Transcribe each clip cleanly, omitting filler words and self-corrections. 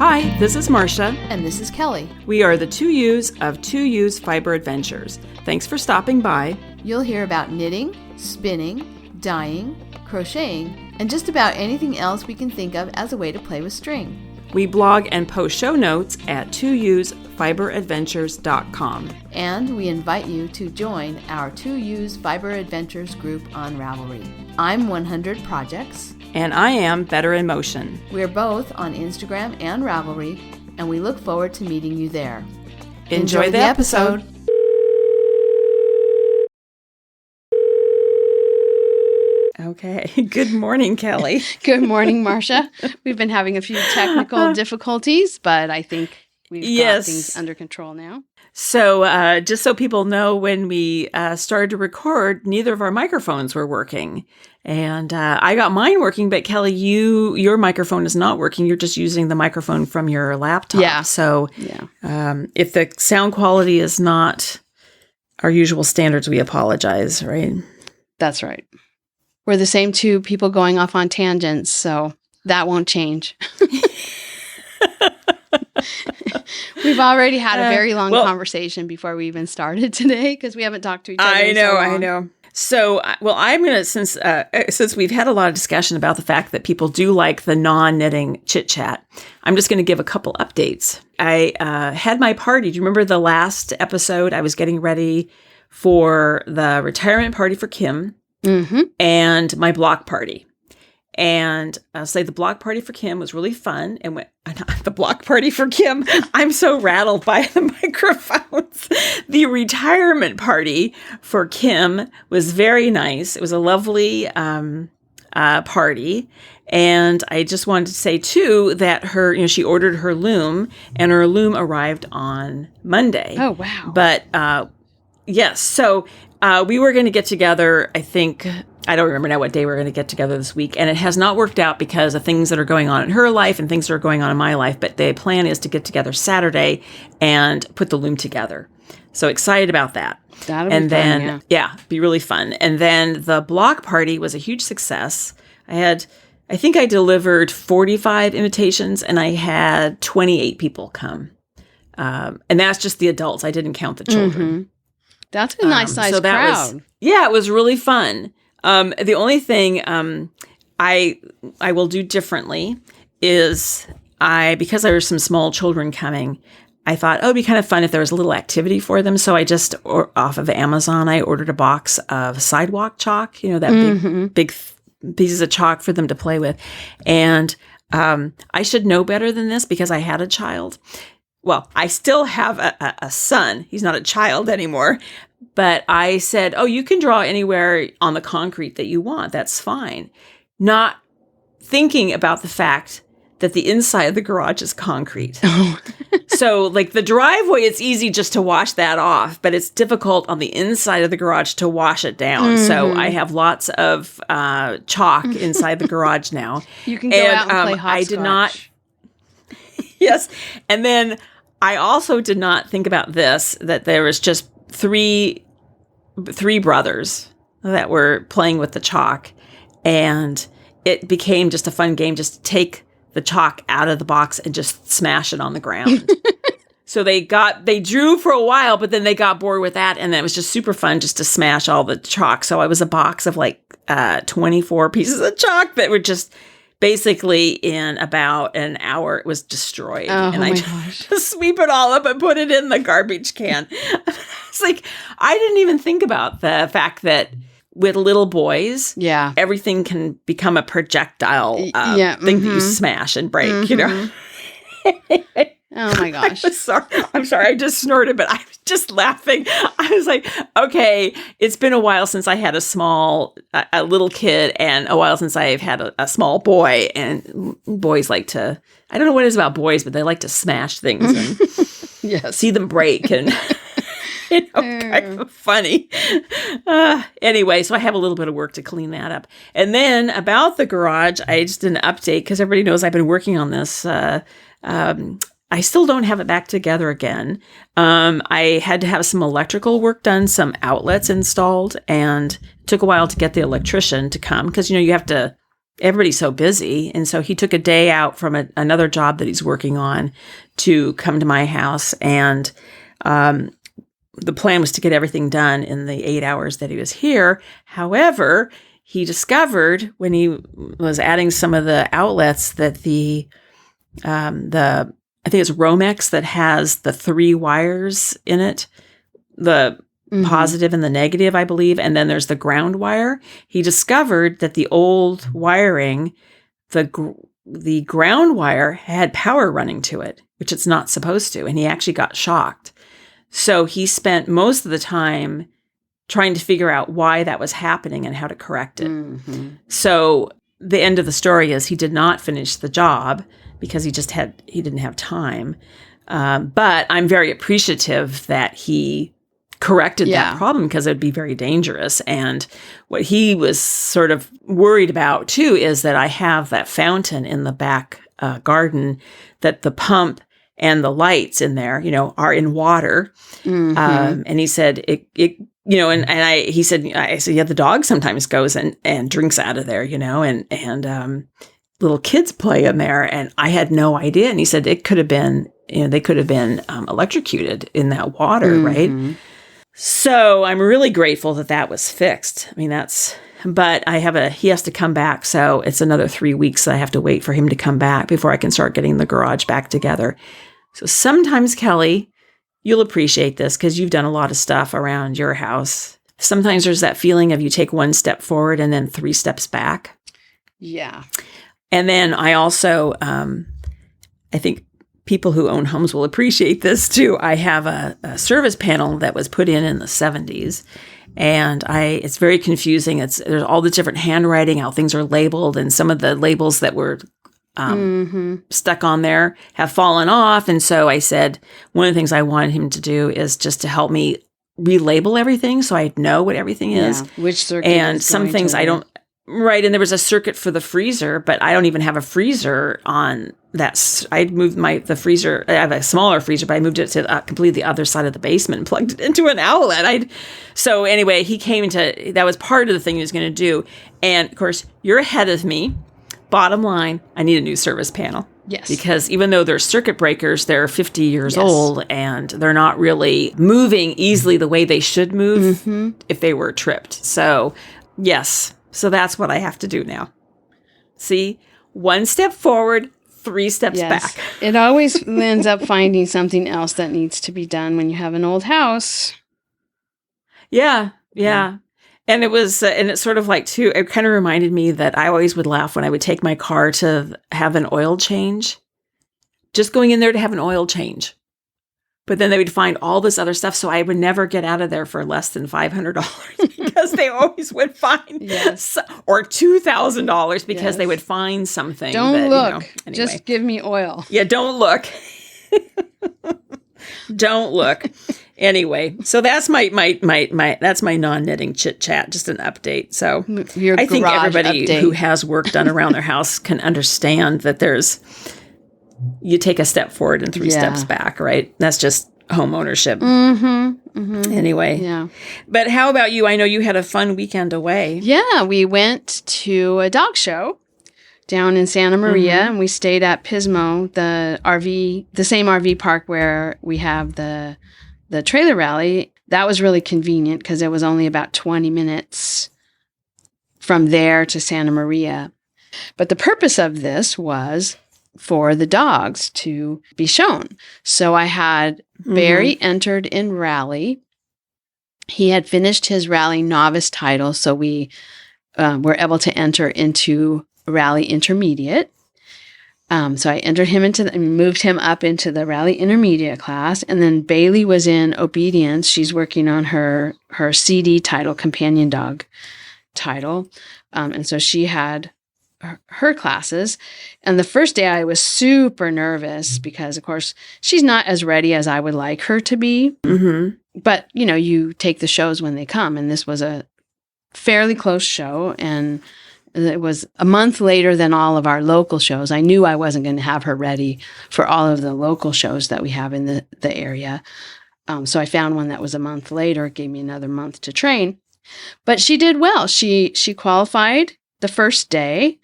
Hi, this is Marsha. And this is Kelly. We are the 2U's of 2U's Fiber Adventures. Thanks for stopping by. You'll hear about knitting, spinning, dyeing, crocheting, and just about anything else we can think of as a way to play with string. We blog and post show notes at 2usfiberadventures.com. And we invite you to join our 2U's Fiber Adventures group on Ravelry. I'm 100 Projects. And I am Better in Motion. We're both on Instagram and Ravelry, and we look forward to meeting you there. Enjoy the episode. Okay. Good morning, Kelly. Good morning, Marsha. We've been having a few technical difficulties, but I think we've got things under control now. So just so people know, when we started to record, neither of our microphones were working. And I got mine working, but Kelly, your microphone is not working. You're just using the microphone from your laptop. Yeah. So if the sound quality is not our usual standards, we apologize, right? That's right. We're the same two people going off on tangents, so that won't change. We've already had a very long conversation before we even started today because we haven't talked to each other. I know. So, I'm going to, since we've had a lot of discussion about the fact that people do like the non-knitting chit-chat, I'm just going to give a couple updates. I had my party. Do you remember the last episode? I was getting ready for the retirement party for Kim and my block party. And I'll say the block party for Kim was really fun. And the block party for Kim, I'm so rattled by the microphones. The retirement party for Kim was very nice. It was a lovely party. And I just wanted to say, too, that she ordered her loom, and her loom arrived on Monday. Oh, wow. But yes, so we were going to get together, I think. I don't remember now what day we're going to get together this week. And it has not worked out because of things that are going on in her life and things that are going on in my life. But the plan is to get together Saturday and put the loom together. So excited about that. That'll be fun, be really fun. And then the block party was a huge success. I think I delivered 45 invitations and I had 28 people come. And that's just the adults. I didn't count the children. Mm-hmm. That's a nice sized crowd. It was really fun. The only thing I will do differently is because there were some small children coming, I thought, it'd be kind of fun if there was a little activity for them. So I just, off of Amazon, I ordered a box of sidewalk chalk, that big pieces of chalk for them to play with. And I should know better than this because I had a child. Well, I still have a son. He's not a child anymore. But I said, you can draw anywhere on the concrete that you want. That's fine. Not thinking about the fact that the inside of the garage is concrete. Oh. So like the driveway, it's easy just to wash that off, but it's difficult on the inside of the garage to wash it down. Mm-hmm. So I have lots of chalk inside the garage now. You can go out and play hopscotch. I did not. Yes. And then I also did not think about this, that there was just three brothers that were playing with the chalk, and it became just a fun game just to take the chalk out of the box and just smash it on the ground. So they drew for a while, but then they got bored with that, and it was just super fun just to smash all the chalk. So it was a box of like 24 pieces of chalk that were just basically in about an hour it was destroyed. And I just sweep it all up and put it in the garbage can. It's like, I didn't even think about the fact that with little boys, everything can become a projectile thing that you smash and break, Oh my gosh. I'm sorry. I just snorted, but I was just laughing. I was like, okay, it's been a while since I had a little kid, and a while since I've had a small boy, and boys like to, I don't know what it is about boys, but they like to smash things and see them break and kind of funny. Anyway, so I have a little bit of work to clean that up. And then about the garage, I just did an update because everybody knows I've been working on this. I still don't have it back together again. I had to have some electrical work done, some outlets installed, and it took a while to get the electrician to come because, you have to everybody's so busy. And so he took a day out from another job that he's working on to come to my house. And the plan was to get everything done in the 8 hours that he was here. However, he discovered when he was adding some of the outlets that I think it's Romex that has the 3 wires in it, the positive and the negative, I believe. And then there's the ground wire. He discovered that the old wiring, the ground wire had power running to it, which it's not supposed to. And he actually got shocked. So he spent most of the time trying to figure out why that was happening and how to correct it. So the end of the story is he did not finish the job because he didn't have time. But I'm very appreciative that he corrected that problem, because it would be very dangerous. And what he was sort of worried about too is that I have that fountain in the back garden, that the pump and the lights in there, are in water. And he said he said, yeah, the dog sometimes goes and drinks out of there, and little kids play in there. And I had no idea. And he said it could have been, they could have been electrocuted in that water, right? So I'm really grateful that was fixed. I mean, but he has to come back. So it's another 3 weeks that I have to wait for him to come back before I can start getting the garage back together. So sometimes, Kelly, you'll appreciate this because you've done a lot of stuff around your house. Sometimes there's that feeling of you take 1 step forward and then 3 steps back. Yeah. And then I also, I think people who own homes will appreciate this too. I have a service panel that was put in the 70s, and it's very confusing. There's all the different handwriting, how things are labeled, and some of the labels that were stuck on there have fallen off. And so I said, one of the things I wanted him to do is just to help me relabel everything so I know what everything is. Yeah, which circuit and some things I don't. Right. And there was a circuit for the freezer, but I don't even have a freezer on that. I moved the freezer. I have a smaller freezer, but I moved it to completely the other side of the basement and plugged it into an outlet. So anyway, he came that was part of the thing he was going to do. And of course, you're ahead of me. Bottom line, I need a new service panel. Yes. Because even though they're circuit breakers, they're 50 years old and they're not really moving easily the way they should move if they were tripped. So yes. So that's what I have to do now. See, 1 step forward, 3 steps back. It always ends up finding something else that needs to be done when you have an old house. Yeah. And it was, and it's sort of like too, it kind of reminded me that I always would laugh when I would take my car to have an oil change. Just going in there to have an oil change. But then they would find all this other stuff. So I would never get out of there for less than $500 because they always would find or $2,000 because they would find something. Don't look. Anyway. Just give me oil. Yeah, don't look. Don't look. Anyway, so that's my that's my non-knitting chit chat, just an update. So I think everybody who has work done around their house can understand that you take a step forward and 3 steps back, right? That's just home ownership. Anyway. Yeah. But how about you? I know you had a fun weekend away. Yeah, we went to a dog show down in Santa Maria, and we stayed at Pismo, the same RV park where we have the trailer rally. That was really convenient because it was only about 20 minutes from there to Santa Maria. But the purpose of this was for the dogs to be shown. So I had Barry entered in rally. He had finished his rally novice title, so we were able to enter into rally intermediate. So I entered him moved him up into the rally intermediate class. And then Bailey was in obedience. She's working on her CD title, companion dog title. And so she had her classes. And the first day I was super nervous because, of course, she's not as ready as I would like her to be. But, you take the shows when they come. And this was a fairly close show. And it was a month later than all of our local shows. I knew I wasn't going to have her ready for all of the local shows that we have in the area. So I found one that was a month later. It gave me another month to train. But she did well. She qualified the first day.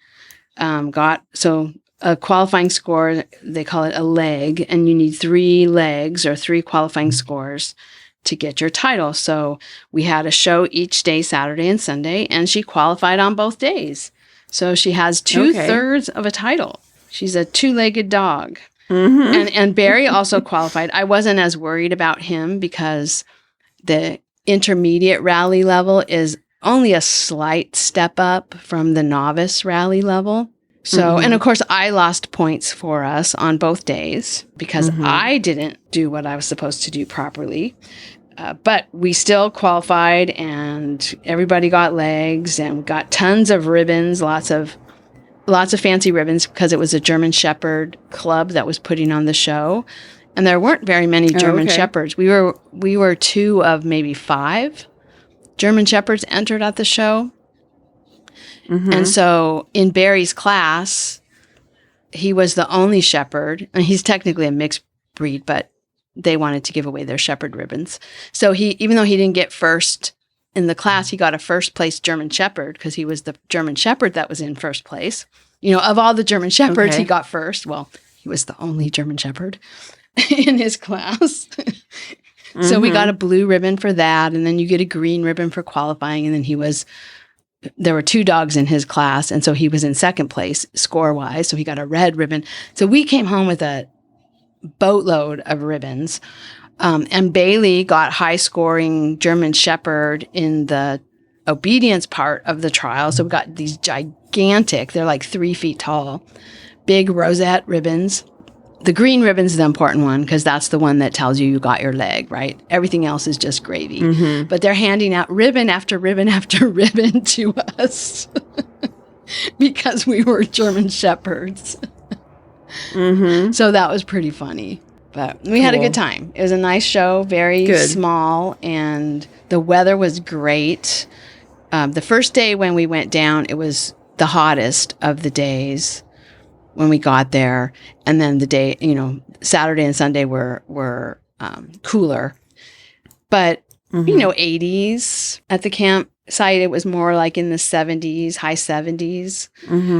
a qualifying score, they call it a leg, and you need 3 legs or 3 qualifying scores to get your title. So we had a show each day, Saturday and Sunday, and she qualified on both days. So she has 2/3 of a title. She's a 2-legged dog. Mm-hmm. And Barry also qualified. I wasn't as worried about him because the intermediate rally level is only a slight step up from the novice rally level. So, and of course, I lost points for us on both days because I didn't do what I was supposed to do properly. But we still qualified, and everybody got legs, and we got tons of ribbons, lots of fancy ribbons, because it was a German Shepherd club that was putting on the show, and there weren't very many German Shepherds. We were 2 of maybe 5 German Shepherds entered at the show, and so in Barry's class, he was the only Shepherd, and he's technically a mixed breed, but they wanted to give away their Shepherd ribbons. So even though he didn't get first in the class, he got a first place German Shepherd because he was the German Shepherd that was in first place. Of all the German Shepherds, he got first. Well, he was the only German Shepherd in his class. So we got a blue ribbon for that, and then you get a green ribbon for qualifying, and then there were 2 dogs in his class, and so he was in second place score-wise, so he got a red ribbon. So we came home with a boatload of ribbons. And Bailey got high-scoring German Shepherd in the obedience part of the trial. So we got these gigantic, they're like 3 feet tall, big rosette ribbons. The green ribbon's the important one because that's the one that tells you got your leg, right? Everything else is just gravy. But they're handing out ribbon after ribbon after ribbon to us because we were German Shepherds. So that was pretty funny, but we had a good time. It was a nice show, very small, and the weather was great. The first day when we went down, it was the hottest of the days when we got there, and then the day, Saturday and Sunday were cooler, but 80s at the campsite. It was more like in the 70s, high 70s.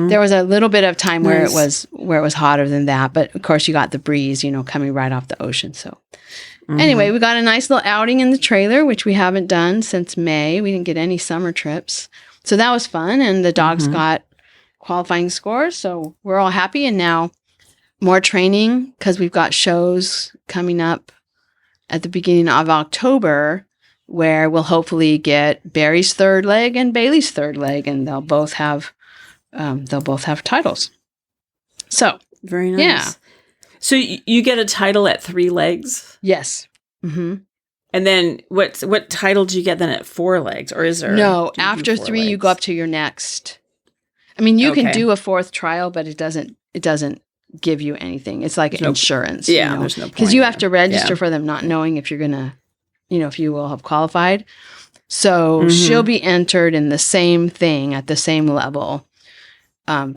There was a little bit of time where it was hotter than that, but of course you got the breeze, coming right off the ocean. So anyway, we got a nice little outing in the trailer, which we haven't done since May. We didn't get any summer trips, so that was fun. And the dogs got qualifying scores, so we're all happy. And now more training because we've got shows coming up at the beginning of October, where we'll hopefully get Barry's 3rd leg and Bailey's 3rd leg, and they'll both have titles. So very nice. Yeah. So you get a title at 3 legs? Yes. And then what title do you get then at 4 legs, or is there? No, after 3 legs? You go up to your next. I mean, you can do a 4th trial, but it doesn't give you anything. It's like insurance. Yeah, there's no point. Because you have to register for them, not knowing if you're gonna. If you will have qualified. So she'll be entered in the same thing at the same level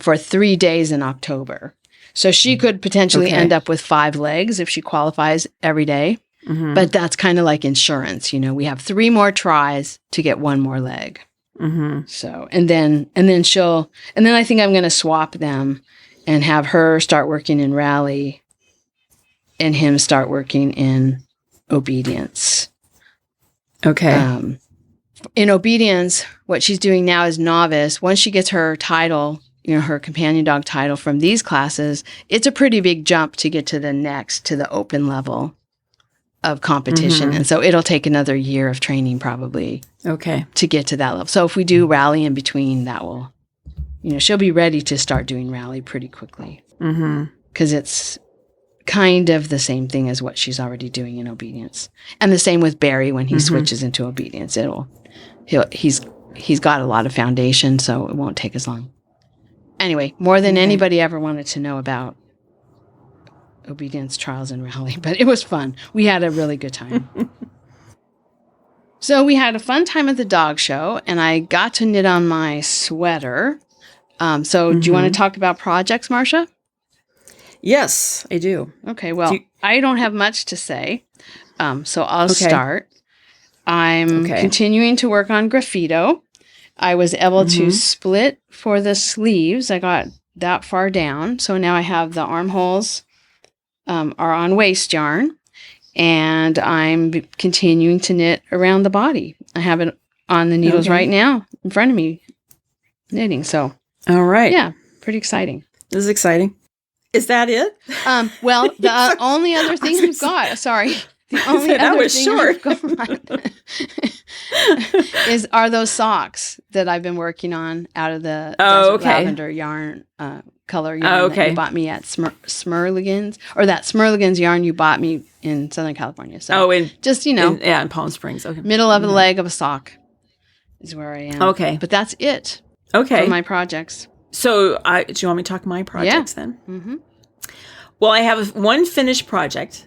for 3 days in October. So she could potentially end up with 5 legs if she qualifies every day. But that's kind of like insurance. We have 3 more tries to get 1 more leg. So, and then I think I'm going to swap them and have her start working in rally and him start working in obedience. In obedience, what she's doing now is novice. Once she gets her title, her companion dog title from these classes, it's a pretty big jump to get to the open level of competition. And so it'll take another year of training probably to get to that level. So if we do rally in between, that will, she'll be ready to start doing rally pretty quickly. Because it's kind of the same thing as what she's already doing in obedience. And the same with Barry when he switches into obedience. He's got a lot of foundation, so it won't take as long. Anyway, more than anybody ever wanted to know about obedience trials and rally, but it was fun. We had a really good time. So we had a fun time at the dog show, and I got to knit on my sweater. So do you want to talk about projects, Marsha? Yes, I do. Okay, well, I don't have much to say, so I'll start. I'm continuing to work on Graphito. I was able to split for the sleeves. I got that far down. So now I have the armholes are on waste yarn, and I'm continuing to knit around the body. I have it on the needles right now in front of me knitting. So, all right. Yeah, pretty exciting. This is exciting. Is that it? Well, the only other thing we've got, sorry. The only other thing we've got are those socks that I've been working on out of the desert lavender yarn, color yarn that you bought me at Smirligans, or that Smirligans yarn you bought me in Southern California. So just, in Palm Springs. Okay. Middle of the leg of a sock is where I am. Okay. But that's it. Okay. For my projects. So do you want me to talk my projects then? Mm-hmm. Well, I have one finished project.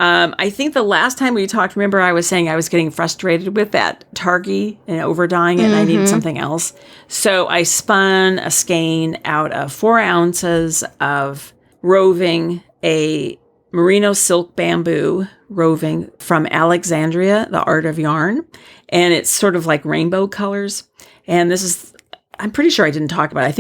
I think the last time we talked, remember I was saying I was getting frustrated with that Targhee and overdying it, and I needed something else. So I spun a skein out of 4 ounces of Roving, a merino silk bamboo Roving from Alexandria, the Art of Yarn. And it's sort of like rainbow colors. And this is, I'm pretty sure I didn't talk about it. I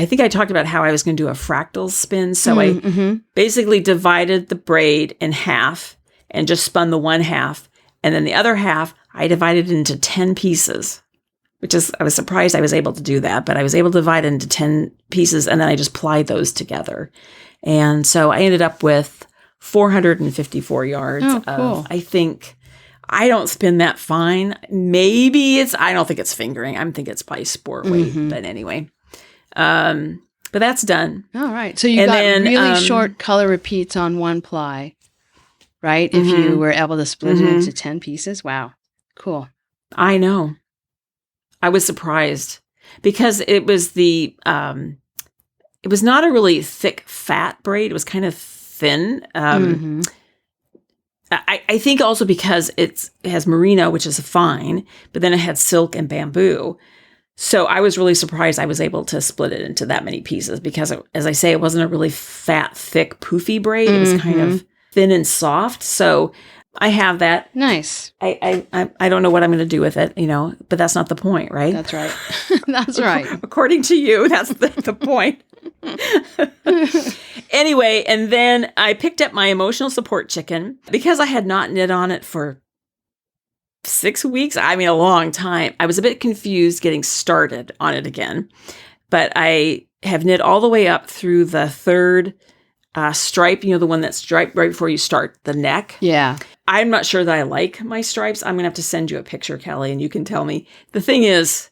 think I talked about how I was going to do a fractal spin. So I basically divided the braid in half and just spun the one half. And then the other half, I divided into 10 pieces, I was surprised I was able to do that, but I was able to divide it into 10 pieces, and then I just plied those together. And so I ended up with 454 yards of, I think, I don't spin that fine. Maybe I don't think it's fingering. I think it's probably sport weight. But anyway, but that's done. All right. So you got really short color repeats on one ply, right? If you were able to split it into 10 pieces. Wow. Cool. I know. I was surprised because it was it was not a really thick, fat braid. It was kind of thin. I think also because it has merino, which is fine, but then it had silk and bamboo. So I was really surprised I was able to split it into that many pieces because, as I say, it wasn't a really fat, thick, poofy braid. It was kind of thin and soft. So I have that. Nice. I don't know what I'm going to do with it, but that's not the point, right? That's right. That's right. According to you, that's the point. Anyway, and then I picked up my emotional support chicken because I had not knit on it for 6 weeks. I mean, a long time. I was a bit confused getting started on it again, but I have knit all the way up through the third stripe, the one that's striped right before you start the neck. Yeah. I'm not sure that I like my stripes. I'm going to have to send you a picture, Kelly, and you can tell me. The thing is,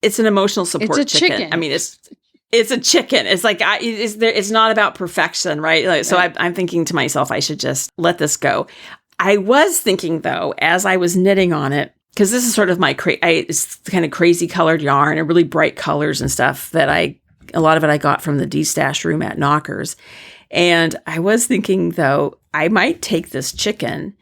it's an emotional support chicken. I mean, it's a chicken. It's like, it's not about perfection, right? Like, so I'm thinking to myself, I should just let this go. I was thinking, though, as I was knitting on it, because this is sort of my, it's kind of crazy colored yarn and really bright colors and stuff that a lot of it I got from the D-stash room at NoCKRs. And I was thinking, though, I might take this chicken,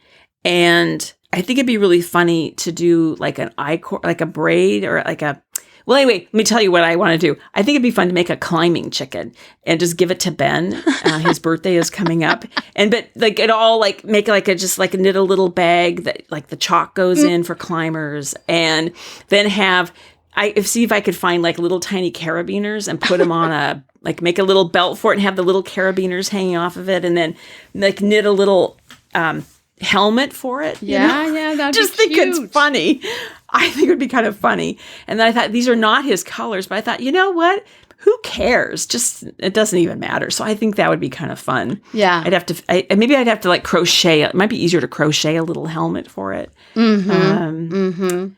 and I think it'd be really funny to do like an like a braid or like a, well, anyway, let me tell you what I want to do. I think it'd be fun to make a climbing chicken and just give it to Ben. His birthday is coming up. But like it all like make like just like knit a little bag that like the chalk goes in for climbers, and then see if I could find like little tiny carabiners and put them on like make a little belt for it and have the little carabiners hanging off of it, and then like knit a little helmet for it. Yeah, that'd just be cute. Think it's funny. I think it would be kind of funny. And then I thought, these are not his colors, but I thought, you know what? Who cares? Just, it doesn't even matter. So I think that would be kind of fun. Yeah. Maybe I'd have to like crochet. It might be easier to crochet a little helmet for it. And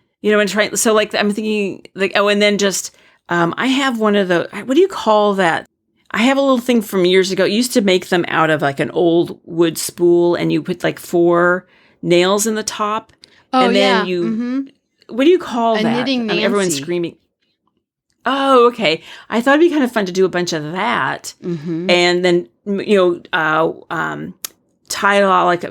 try. So like, I'm thinking like, and then just, I have one of the, what do you call that? I have a little thing from years ago. I used to make them out of like an old wood spool, and you put like 4 nails in the top. Oh, and then what do you call that? Knitting Nancy. Everyone's screaming. Oh, okay. I thought it'd be kind of fun to do a bunch of that, and then tie it all like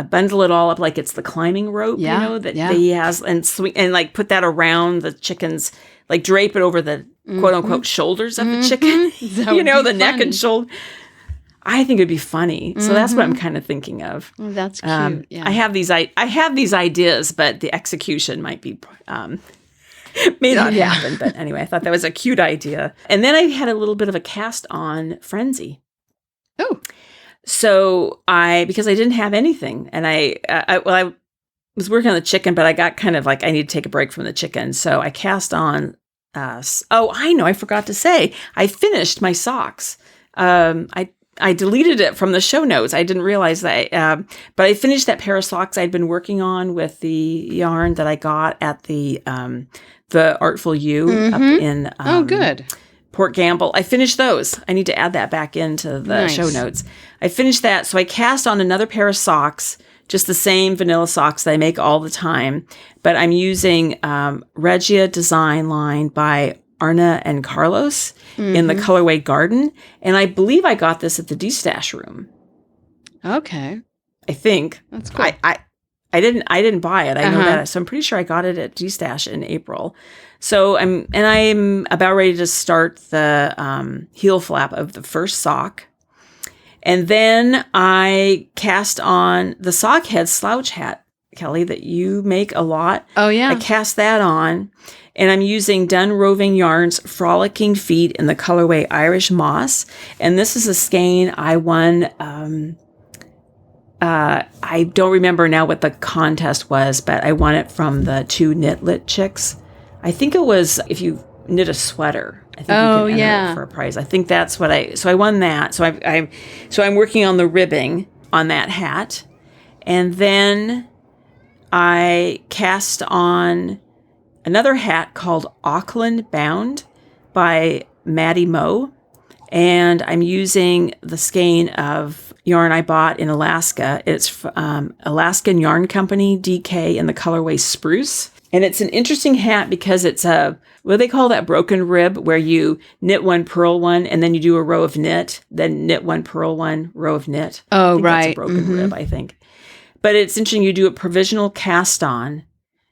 bundle it all up like it's the climbing rope, that he has, and swing and like put that around the chicken's, like drape it over the quote unquote shoulders of the chicken, the neck and shoulder. I think it'd be funny. So that's what I'm kind of thinking of. Oh, that's cute. Yeah. I have these ideas, but the execution might be May not happen, but anyway, I thought that was a cute idea. And then I had a little bit of a cast on frenzy. Oh. So because I didn't have anything, and I was working on the chicken, but I got kind of like, I need to take a break from the chicken. So I cast on, I forgot to say, I finished my socks. I deleted it from the show notes. I didn't realize that, but I finished that pair of socks I'd been working on with the yarn that I got at the Artful U up in good. Port Gamble. I finished those. I need to add that back into the show notes. I finished that. So I cast on another pair of socks, just the same vanilla socks that I make all the time. But I'm using Regia design line by Arne and Carlos in the colorway Garden. And I believe I got this at the D-Stash room. Okay. I think. That's cool. I didn't buy it. I know that. So I'm pretty sure I got it at D-Stash in April. So I'm about ready to start the heel flap of the first sock. And then I cast on the Sockhead slouch hat, Kelly, that you make a lot. Oh, yeah. I cast that on. And I'm using Done Roving Yarns Frolicking Feet in the colorway Irish Moss. And this is a skein I won. I don't remember now what the contest was, but I won it from the 2 Knit Lit chicks. I think it was if you knit a sweater. I think you can enter it for a prize. I think that's what I won that. So I'm working on the ribbing on that hat. And then I cast on another hat called Auckland Bound by Maddie Moe. And I'm using the skein of yarn I bought in Alaska. It's Alaskan Yarn Company, DK, in the colorway Spruce. And it's an interesting hat because it's what do they call that broken rib, where you knit one, purl one, and then you do a row of knit, then knit one, purl one, row of knit. Oh, right. That's a broken rib, I think. But it's interesting. You do a provisional cast on,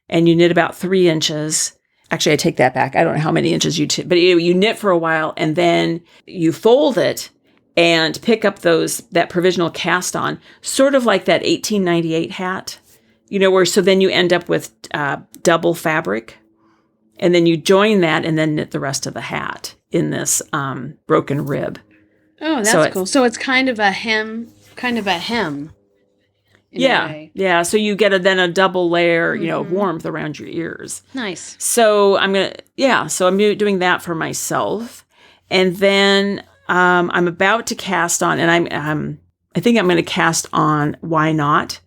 and you knit about 3 inches. Actually, I take that back. I don't know how many inches but you knit for a while, and then you fold it and pick up that provisional cast on, sort of like that 1898 hat, so then you end up with double fabric, and then you join that and then knit the rest of the hat in this broken rib. Oh, that's cool. So it's kind of a hem. Yeah. So you get then a double layer, of warmth around your ears. Nice. So I'm doing that for myself, and then I'm about to cast on, and I think I'm going to cast on Why Not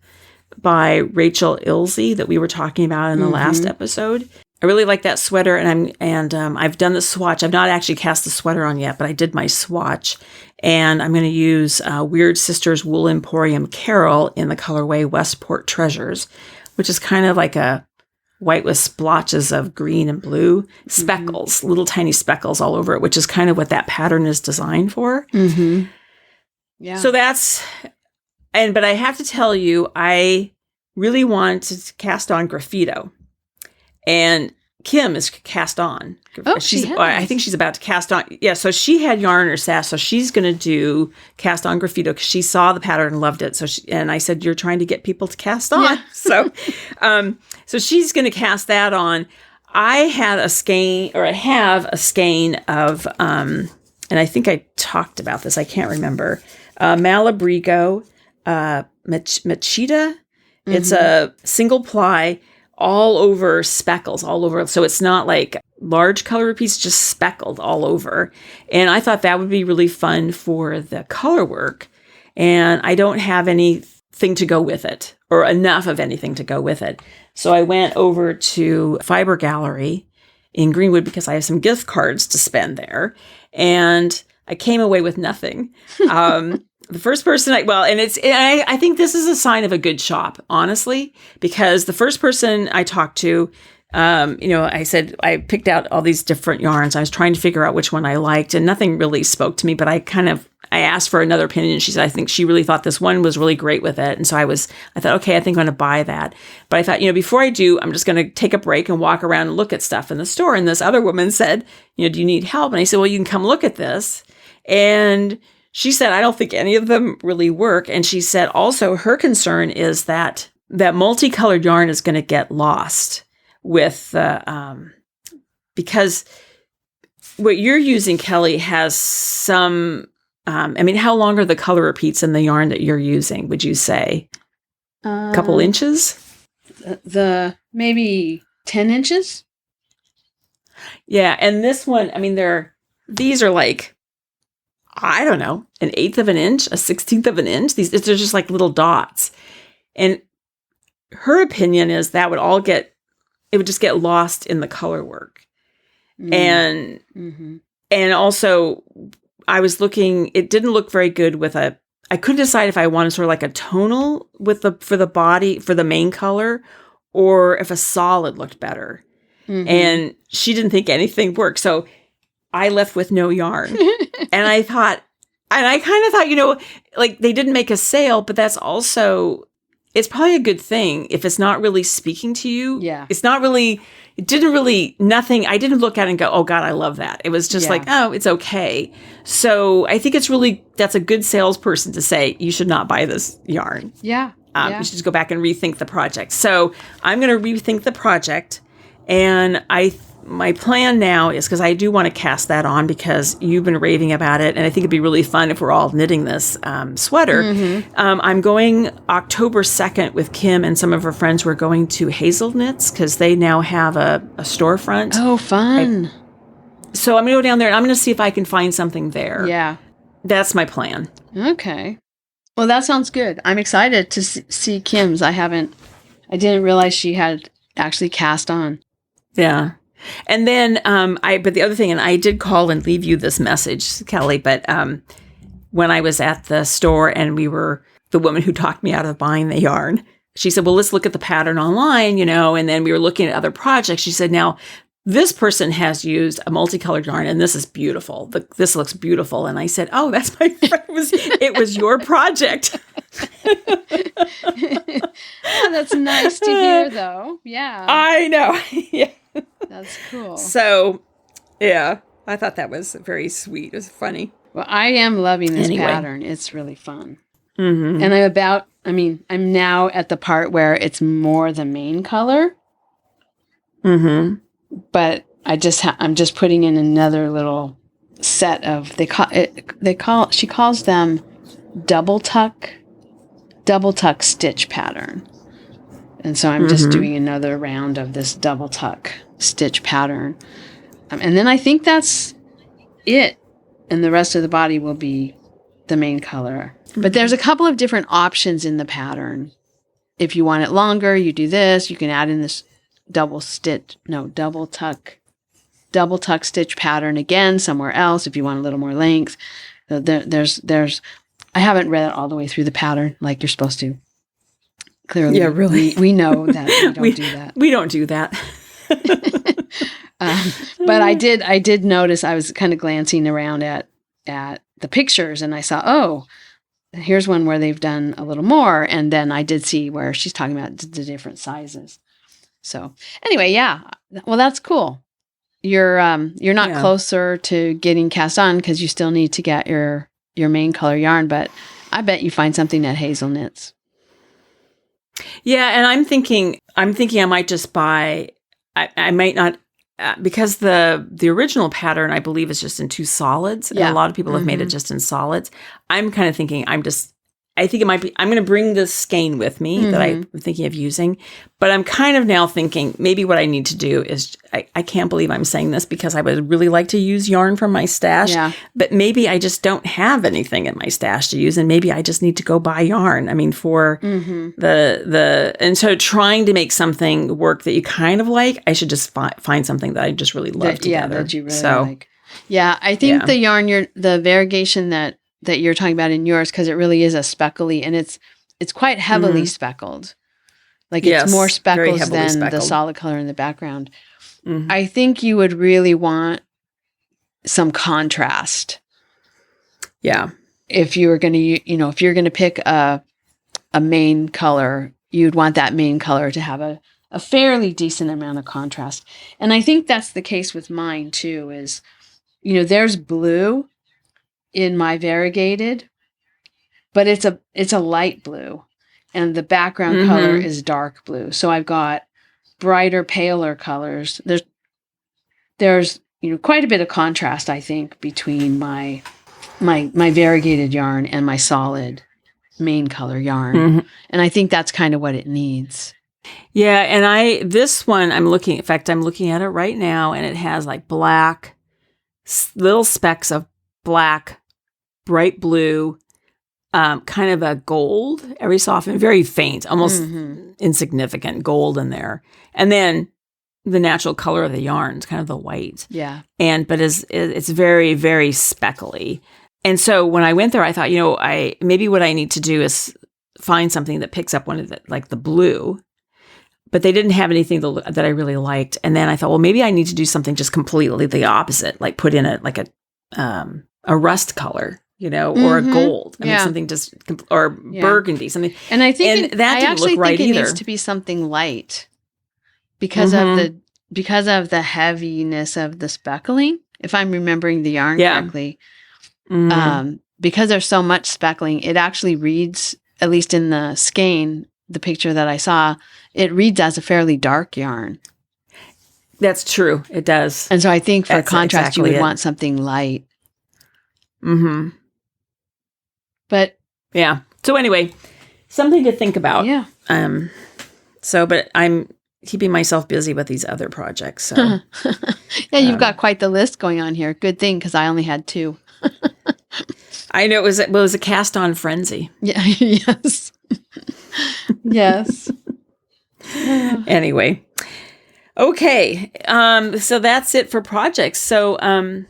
by Rachel Illsey that we were talking about in the last episode. I really like that sweater, and I've done the swatch. I've not actually cast the sweater on yet, but I did my swatch, and I'm going to use Weird Sisters Wool Emporium Carroll in the colorway Westport Treasures, which is kind of like a white with splotches of green and blue speckles, little tiny speckles all over it, which is kind of what that pattern is designed for. Mm-hmm. Yeah. So but I have to tell you, I really wanted to cast on Graphito. And Kim is cast on. Oh, I think she's about to cast on. Yeah, so she had yarn in her sass, so she's going to do cast on Graphito because she saw the pattern and loved it. And I said, "You're trying to get people to cast on." Yeah. So she's going to cast that on. I have a skein of, and I think I talked about this. I can't remember. Malabrigo, Machida. It's a single ply. All over speckles, all over. So it's not like large color repeats, just speckled all over. And I thought that would be really fun for the color work. And I don't have anything to go with it, or enough of anything to go with it. So I went over to Fiber Gallery in Greenwood because I have some gift cards to spend there. And I came away with nothing. The first person I think this is a sign of a good shop, honestly, because the first person I talked to, I said, I picked out all these different yarns. I was trying to figure out which one I liked, and nothing really spoke to me, but I asked for another opinion. She said, I think she really thought this one was really great with it. And so I thought, okay, I think I'm going to buy that. But I thought, before I do, I'm just going to take a break and walk around and look at stuff in the store. And this other woman said, do you need help? And I said, well, you can come look at this. And she said, I don't think any of them really work. And she said also her concern is that multicolored yarn is going to get lost with the because what you're using, Kelly, has some, how long are the color repeats in the yarn that you're using, would you say? A couple inches? The maybe 10 inches? Yeah, and this one, these are like, I don't know, an eighth of an inch, a 16th of an inch. They're just like little dots. And her opinion is that it would just get lost in the color work. And also I was looking, it didn't look very good with I couldn't decide if I wanted sort of like a tonal for the body, for the main color, or if a solid looked better. And she didn't think anything worked. So I left with no yarn. And I kind of thought, like they didn't make a sale, but that's also, it's probably a good thing if it's not really speaking to you. Yeah. I didn't look at it and go, oh God, I love that. It was just like, oh, it's okay. So I think that's a good salesperson to say, you should not buy this yarn. Yeah. You should just go back and rethink the project. So I'm going to rethink the project. And my plan now is, because I do want to cast that on because you've been raving about it, and I think it'd be really fun if we're all knitting this sweater. I'm going October 2nd with Kim and some of her friends. We're going to Hazel Knits because they now have a storefront. Oh, fun. So I'm going to go down there and I'm going to see if I can find something there. Yeah. That's my plan. Okay. Well, that sounds good. I'm excited to see Kim's. I didn't realize she had actually cast on. Yeah. And then but the other thing, and I did call and leave you this message, Kelly, but when I was at the store and the woman who talked me out of buying the yarn, she said, well, let's look at the pattern online, and then we were looking at other projects. She said, now this person has used a multicolored yarn and this is beautiful. This looks beautiful. And I said, oh, that's my friend. It was your project. Oh, that's nice to hear, though. Yeah. I know. Yeah. That's cool. So, yeah, I thought that was very sweet. It was funny. Well, I am loving this pattern. It's really fun. And I'm now at the part where it's more the main color. But I'm just putting in another little set of, she calls them double tuck stitch pattern. And so I'm just doing another round of this double tuck stitch pattern. And then I think that's it. And the rest of the body will be the main color. But there's a couple of different options in the pattern. If you want it longer, you do this. You can add in this double tuck stitch pattern again somewhere else if you want a little more length. There's I haven't read it all the way through the pattern like you're supposed to. Clearly, yeah, really. We know that we don't do that. We don't do that. But I did notice, I was kind of glancing around at the pictures and I saw, oh, here's one where they've done a little more. And then I did see where she's talking about the different sizes. So anyway, yeah. Well, that's cool. You're not closer to getting cast on because you still need to get your main color yarn, but I bet you find something at Hazel Knits. Yeah, and I'm thinking I might just buy. I might not because the original pattern I believe is just in 2 solids, and a lot of people have made it just in solids. I'm kind of thinking I think it might be. I'm going to bring this skein with me that I'm thinking of using, but I'm kind of now thinking maybe what I need to do is I can't believe I'm saying this because I would really like to use yarn from my stash, but maybe I just don't have anything in my stash to use, and maybe I just need to go buy yarn. I mean, for and so trying to make something work that you kind of like, I should just find something that I just really love together. Yeah, that you really like. Yeah, I think the yarn, the variegation that you're talking about in yours, because it really is a speckly, and it's quite heavily speckled. Like it's more speckles than the solid color in the background. I think you would really want some contrast. Yeah. If you were going to, if you're going to pick a main color, you'd want that main color to have a fairly decent amount of contrast. And I think that's the case with mine too, is, there's blue in my variegated, but it's a light blue and the background color is dark blue. So I've got brighter, paler colors. there's, quite a bit of contrast, I think, between my variegated yarn and my solid main color yarn. Mm-hmm. And I think that's kind of what it needs. Yeah. And this one, I'm looking at it right now, and it has like black, little specks of black, bright blue, kind of a gold every so often, very faint, almost insignificant gold in there. And then the natural color of the yarn is kind of the white. Yeah. But it's very, very speckly. And so when I went there, I thought, maybe what I need to do is find something that picks up one of the blue, but they didn't have anything that I really liked. And then I thought, well, maybe I need to do something just completely the opposite, like put in a rust color, or a gold. I mean, something just, or burgundy, something. And I think that didn't look right either. It needs to be something light because of the heaviness of the speckling. If I'm remembering the yarn correctly. Because there's so much speckling, it actually reads, at least in the skein, the picture that I saw, it reads as a fairly dark yarn. That's true. It does. And so I think for contrast, you would want something light. Mm-hmm. But yeah. So anyway, something to think about. Yeah. But I'm keeping myself busy with these other projects. So yeah, you've got quite the list going on here. Good thing, because I only had 2. I know it was a cast on frenzy. Yeah. Yes. Yes. Anyway. Okay. So that's it for projects. So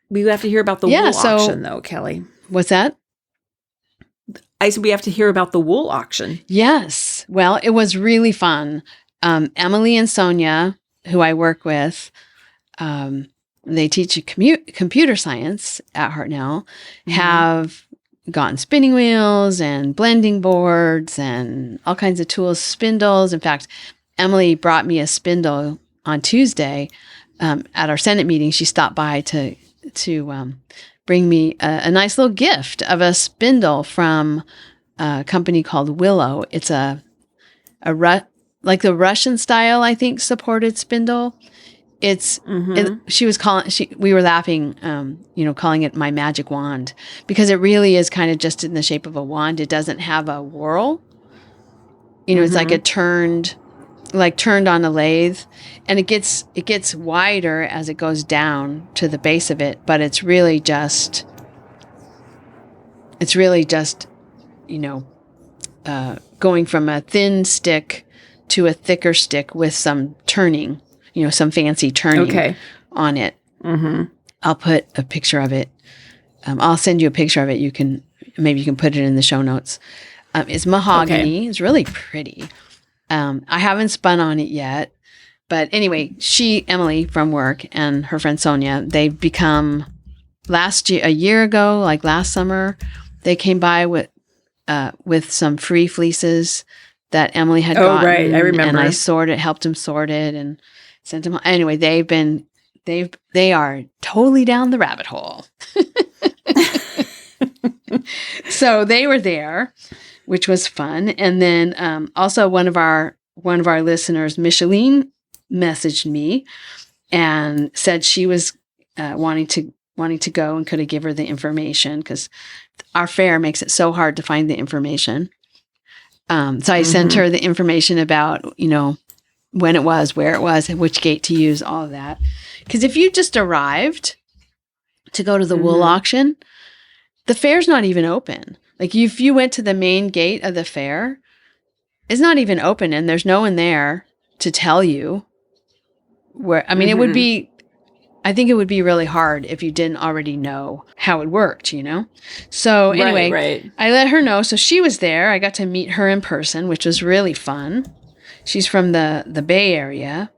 we have to hear about the wool auction though, Kelly. What's that? I said we have to hear about the wool auction. Yes. Well, it was really fun. Emily and Sonia, who I work with, they teach computer science at Hartnell, have gotten spinning wheels and blending boards and all kinds of tools, spindles. In fact, Emily brought me a spindle on Tuesday at our Senate meeting. She stopped by to bring me a nice little gift of a spindle from a company called Willow. It's like the Russian style, I think, supported spindle. It's, we were laughing, calling it my magic wand, because it really is kind of just in the shape of a wand. It doesn't have a whorl. It's like turned on a lathe, and it gets wider as it goes down to the base of it. But it's really just, going from a thin stick to a thicker stick with some turning. Some fancy turning on it. Mm-hmm. I'll put a picture of it. I'll send you a picture of it. You can put it in the show notes. It's mahogany. Okay. It's really pretty. I haven't spun on it yet, but anyway, Emily from work and her friend Sonia, they've become a year ago, like last summer, they came by with some free fleeces that Emily had gotten. Oh, right. I remember. And I helped them sort it and sent them. Anyway, they are totally down the rabbit hole. So they were there, which was fun. And then also one of our listeners, Micheline, messaged me and said she was wanting to go, and could I give her the information, because our fair makes it so hard to find the information. So I sent her the information about, when it was, where it was, and which gate to use, all of that. Because if you just arrived to go to the wool auction, the fair's not even open. Like if you went to the main gate of the fair, it's not even open, and there's no one there to tell you where. I mean, I think it would be really hard if you didn't already know how it worked, So anyway, right. I let her know. So she was there. I got to meet her in person, which was really fun. She's from the Bay Area.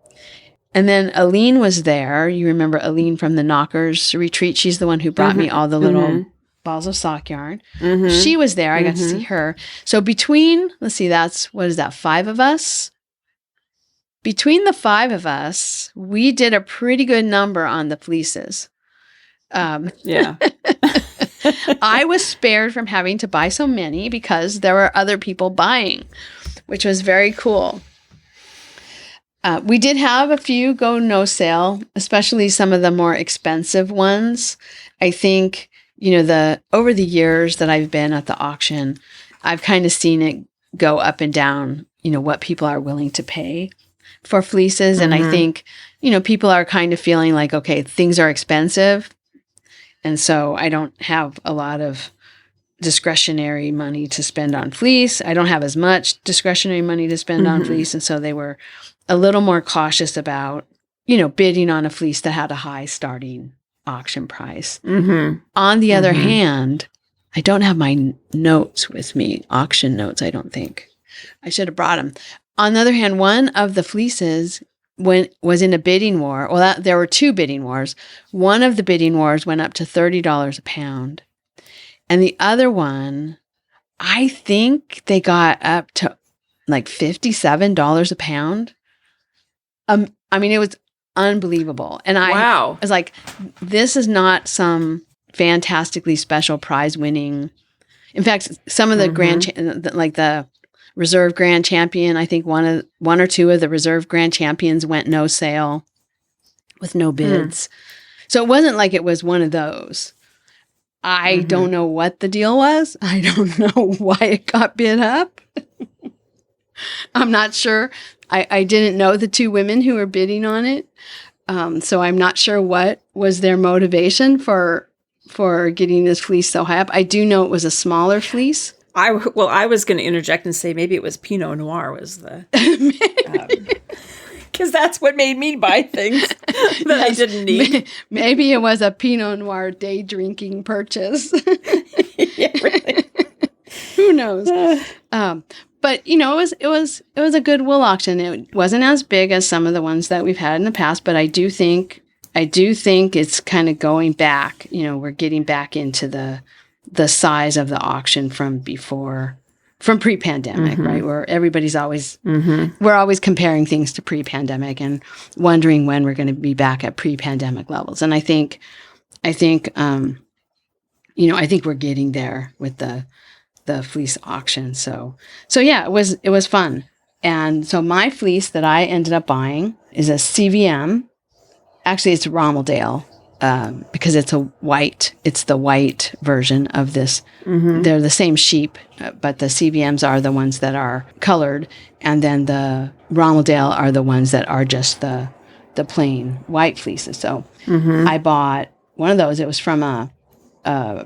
And then Aline was there. You remember Aline from the NoCKRs retreat. She's the one who brought me all the little balls of sock yarn. She was there. I got to see her. So between, let's see, what is that, 5 of us? Between the 5 of us, we did a pretty good number on the fleeces. Yeah. I was spared from having to buy so many because there were other people buying, which was very cool. We did have a few go no sale, especially some of the more expensive ones. I think, over the years that I've been at the auction, I've kind of seen it go up and down, what people are willing to pay for fleeces. And I think, people are kind of feeling like, okay, things are expensive. And so I don't have a lot of discretionary money to spend on fleece. I don't have as much discretionary money to spend on fleece. And so they were a little more cautious about, bidding on a fleece that had a high starting auction price. On the other hand, I don't have my notes with me, auction notes, I don't think. I should have brought them. On the other hand, one of the fleeces was in a bidding war. Well, there were two bidding wars. One of the bidding wars went up to $30 a pound. And the other one, I think they got up to like $57 a pound. It was unbelievable. And I was like, this is not some fantastically special prize winning. In fact, some of the the reserve grand champion, I think one or two of the reserve grand champions went no sale with no bids. So it wasn't like it was one of those. I don't know what the deal was. I don't know why it got bid up. I'm not sure. I didn't know the two women who were bidding on it. So I'm not sure what was their motivation for getting this fleece so high up. I do know it was a smaller fleece. I was going to interject and say maybe it was Pinot Noir was the... Because that's what made me buy things that I didn't need. Maybe it was a Pinot Noir day drinking purchase. Yeah, really. Who knows? But it was a good wool auction. It wasn't as big as some of the ones that we've had in the past, but I do think it's kind of going back. We're getting back into the size of the auction from pre-pandemic, right? Where everybody's always, we're always comparing things to pre-pandemic and wondering when we're going to be back at pre-pandemic levels. And I think we're getting there with the fleece auction. So yeah, it was fun. And so my fleece that I ended up buying is a CVM. Actually, it's Rommeldale. Because it's the white version of this. They're the same sheep, but the CVMs are the ones that are colored, and then the Rommeldale are the ones that are just the plain white fleeces. So I bought one of those. It was from a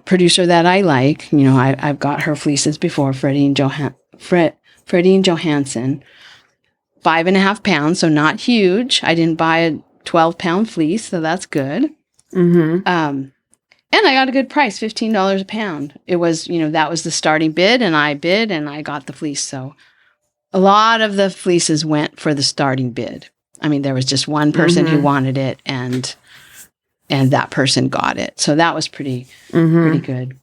producer that I like. I've got her fleeces before, Freddie and Johansson, 5.5 pounds, so not huge. I didn't buy a 12-pound fleece, so that's good. And I got a good price, $15 a pound. It was, that was the starting bid, and I bid and I got the fleece. So a lot of the fleeces went for the starting bid. I mean, there was just one person who wanted it, and that person got it. So that was pretty good.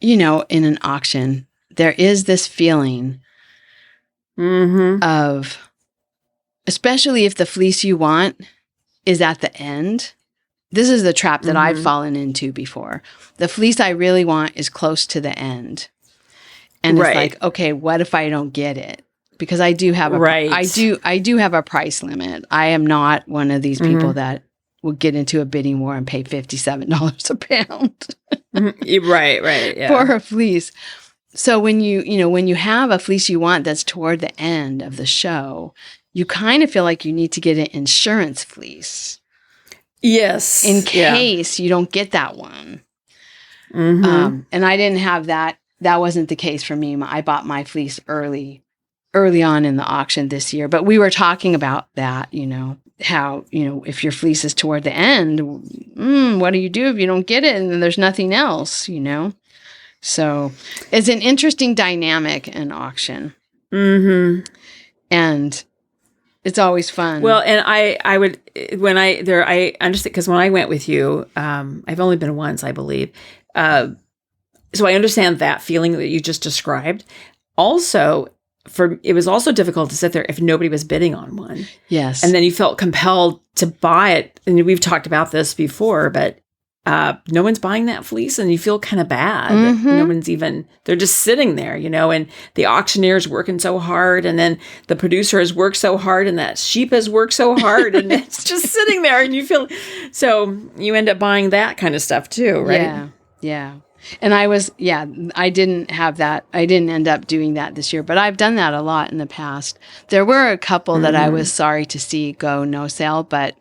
In an auction, there is this feeling of, especially if the fleece you want is at the end. This is the trap that I've fallen into before. The fleece I really want is close to the end. And it's like, okay, what if I don't get it? Because I do have I do have a price limit. I am not one of these people that will get into a bidding war and pay $57 a pound. Right, yeah. For a fleece. So when you have a fleece you want that's toward the end of the show, you kind of feel like you need to get an insurance fleece. Yes. In case you don't get that one. And I didn't have that. That wasn't the case for me. I bought my fleece early on in the auction this year. But we were talking about that, how, if your fleece is toward the end, what do you do if you don't get it and then there's nothing else, So it's an interesting dynamic in auction. And it's always fun. Well, and I understand, because when I went with you, I've only been once, I believe. So I understand that feeling that you just described. Also, it was also difficult to sit there if nobody was bidding on one. Yes. And then you felt compelled to buy it. And we've talked about this before, but no one's buying that fleece, and you feel kind of bad. No one's even, they're just sitting there, and the auctioneer's working so hard, and then the producer has worked so hard, and that sheep has worked so hard, and it's just sitting there, and you feel, so you end up buying that kind of stuff too, right? Yeah. And I didn't have that. I didn't end up doing that this year, but I've done that a lot in the past. There were a couple that I was sorry to see go no sale, but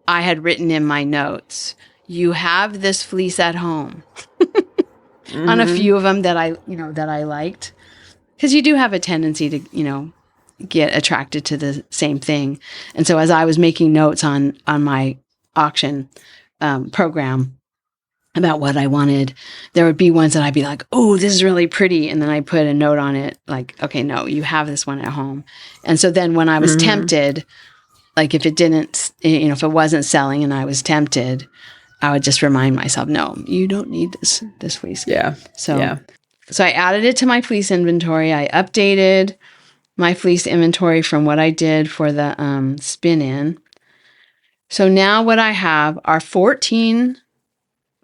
I had written in my notes, you have this fleece at home on a few of them that I liked, because you do have a tendency to, get attracted to the same thing. And so as I was making notes on my auction program about what I wanted, there would be ones that I'd be like, oh, this is really pretty. And then I put a note on it like, okay, no, you have this one at home. And so then when I was tempted, like if it didn't, if it wasn't selling and I was tempted, I would just remind myself, no, you don't need this fleece. Yeah. So I added it to my fleece inventory. I updated my fleece inventory from what I did for the spin-in. So now what I have are 14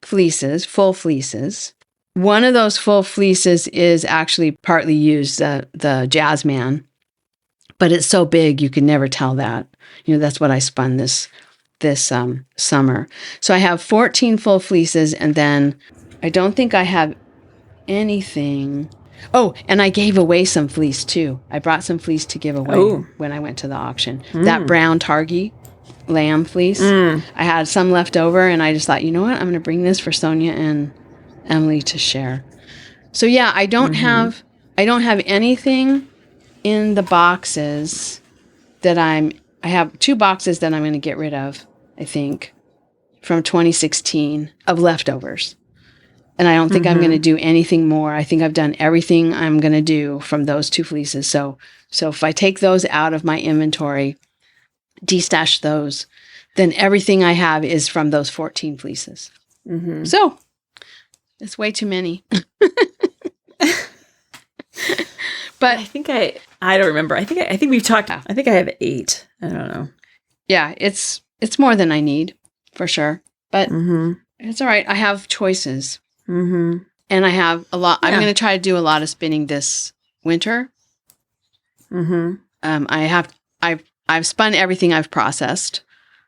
fleeces, full fleeces. One of those full fleeces is actually partly used, the Jazzman, but it's so big you can never tell that. That's what I spun this summer. So I have 14 full fleeces, and then I don't think I have anything. Oh, and I gave away some fleece too. I brought some fleece to give away when I went to the auction. That brown Targhee lamb fleece. I had some left over, and I just thought, you know what? I'm going to bring this for Sonia and Emily to share. So yeah, I don't have anything in the boxes that I have 2 boxes that I'm going to get rid of, I think, from 2016 of leftovers. And I don't think I'm going to do anything more. I think I've done everything I'm going to do from those 2 fleeces. So if I take those out of my inventory, destash those, then everything I have is from those 14 fleeces. So it's way too many. But I think I don't remember. I think we've talked. I think I have 8. I don't know. Yeah, it's more than I need for sure. But it's all right. I have choices. And I have a lot. Yeah. I'm going to try to do a lot of spinning this winter. I've spun everything I've processed,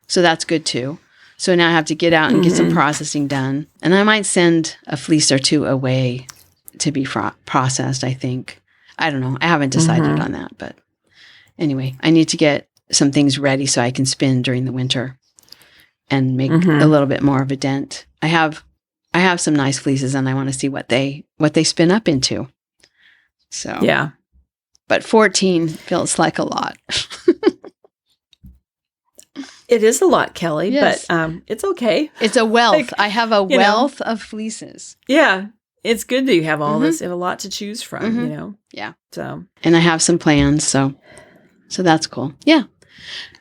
so that's good too. So now I have to get out and get some processing done, and I might send a fleece or 2 away to be processed. I think. I don't know. I haven't decided on that, but anyway, I need to get some things ready so I can spin during the winter and make a little bit more of a dent. I have some nice fleeces, and I want to see what they spin up into. So yeah, but 14 feels like a lot. It is a lot, Kelly, yes. But it's okay. It's a wealth. I have a wealth of fleeces. Yeah. It's good that you have all this. You have a lot to choose from, Yeah. So, and I have some plans, so that's cool. Yeah.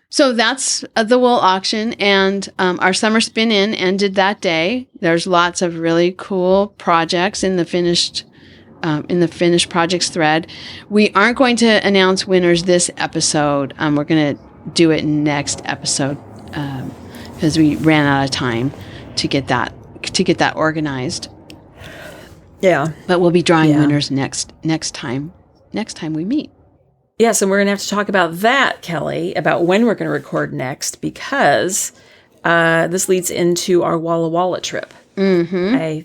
So that's the wool auction, and our summer spin-in ended that day. There's lots of really cool projects in the finished projects thread. We aren't going to announce winners this episode. We're going to do it next episode because we ran out of time to get that organized. Yeah. But we'll be drawing winners next time we meet. Yes, and we're going to have to talk about that, Kelly, about when we're going to record next, because this leads into our Walla Walla trip. We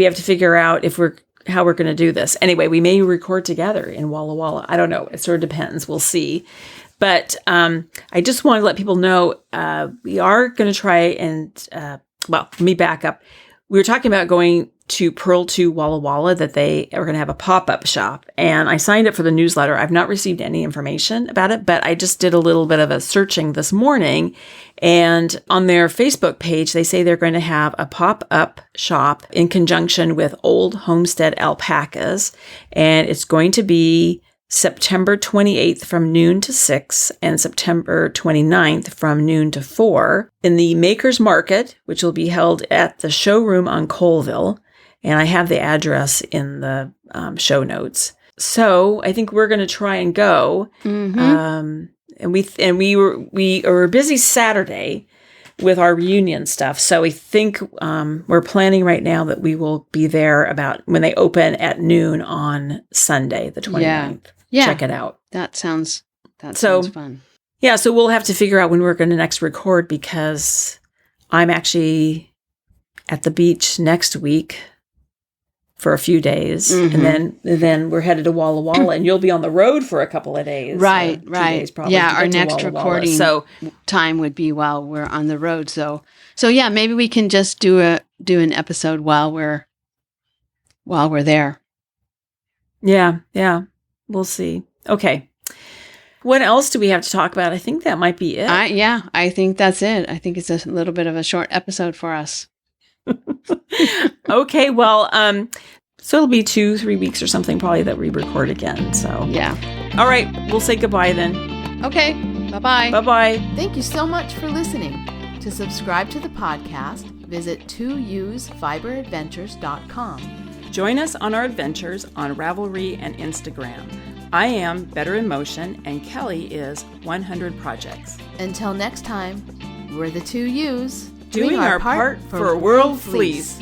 have to figure out how we're going to do this. Anyway, we may record together in Walla Walla. I don't know. It sort of depends. We'll see. But I just want to let people know we are going to try and, let me back up. We were talking about going to Pearl 2 Walla Walla, that they are going to have a pop-up shop. And I signed up for the newsletter. I've not received any information about it, but I just did a little bit of a searching this morning. And on their Facebook page, they say they're going to have a pop-up shop in conjunction with Old Homestead Alpacas. And it's going to be September 28th from noon to 6 and September 29th from noon to 4 in the Makers Market, which will be held at the showroom on Colville. And I have the address in the show notes. So I think we're going to try and go. And we were busy Saturday with our reunion stuff. So we think we're planning right now that we will be there about when they open at noon on Sunday, the 29th. Yeah. Check it out. That sounds fun. Yeah, so we'll have to figure out when we're going to next record because I'm actually at the beach next week for a few days, and then we're headed to Walla Walla, and you'll be on the road for a couple of days. Right. 2 days probably yeah, to our get to next Walla Walla. recording time would be while we're on the road. So yeah, maybe we can just do an episode while we're there. Yeah, we'll see. Okay. What else do we have to talk about? I think that might be it. I think that's it. I think it's a little bit of a short episode for us. Okay, well, so it'll be 2-3 weeks or something probably that we record again. So yeah. All right, we'll say goodbye then. Okay, bye-bye. Bye-bye. Thank you so much for listening. To subscribe to the podcast, visit 2usfiberadventures.com. Join us on our adventures on Ravelry and Instagram. I am Better in Motion, and Kelly is 100 Projects. Until next time, we're the 2Us doing our part for World Fleece.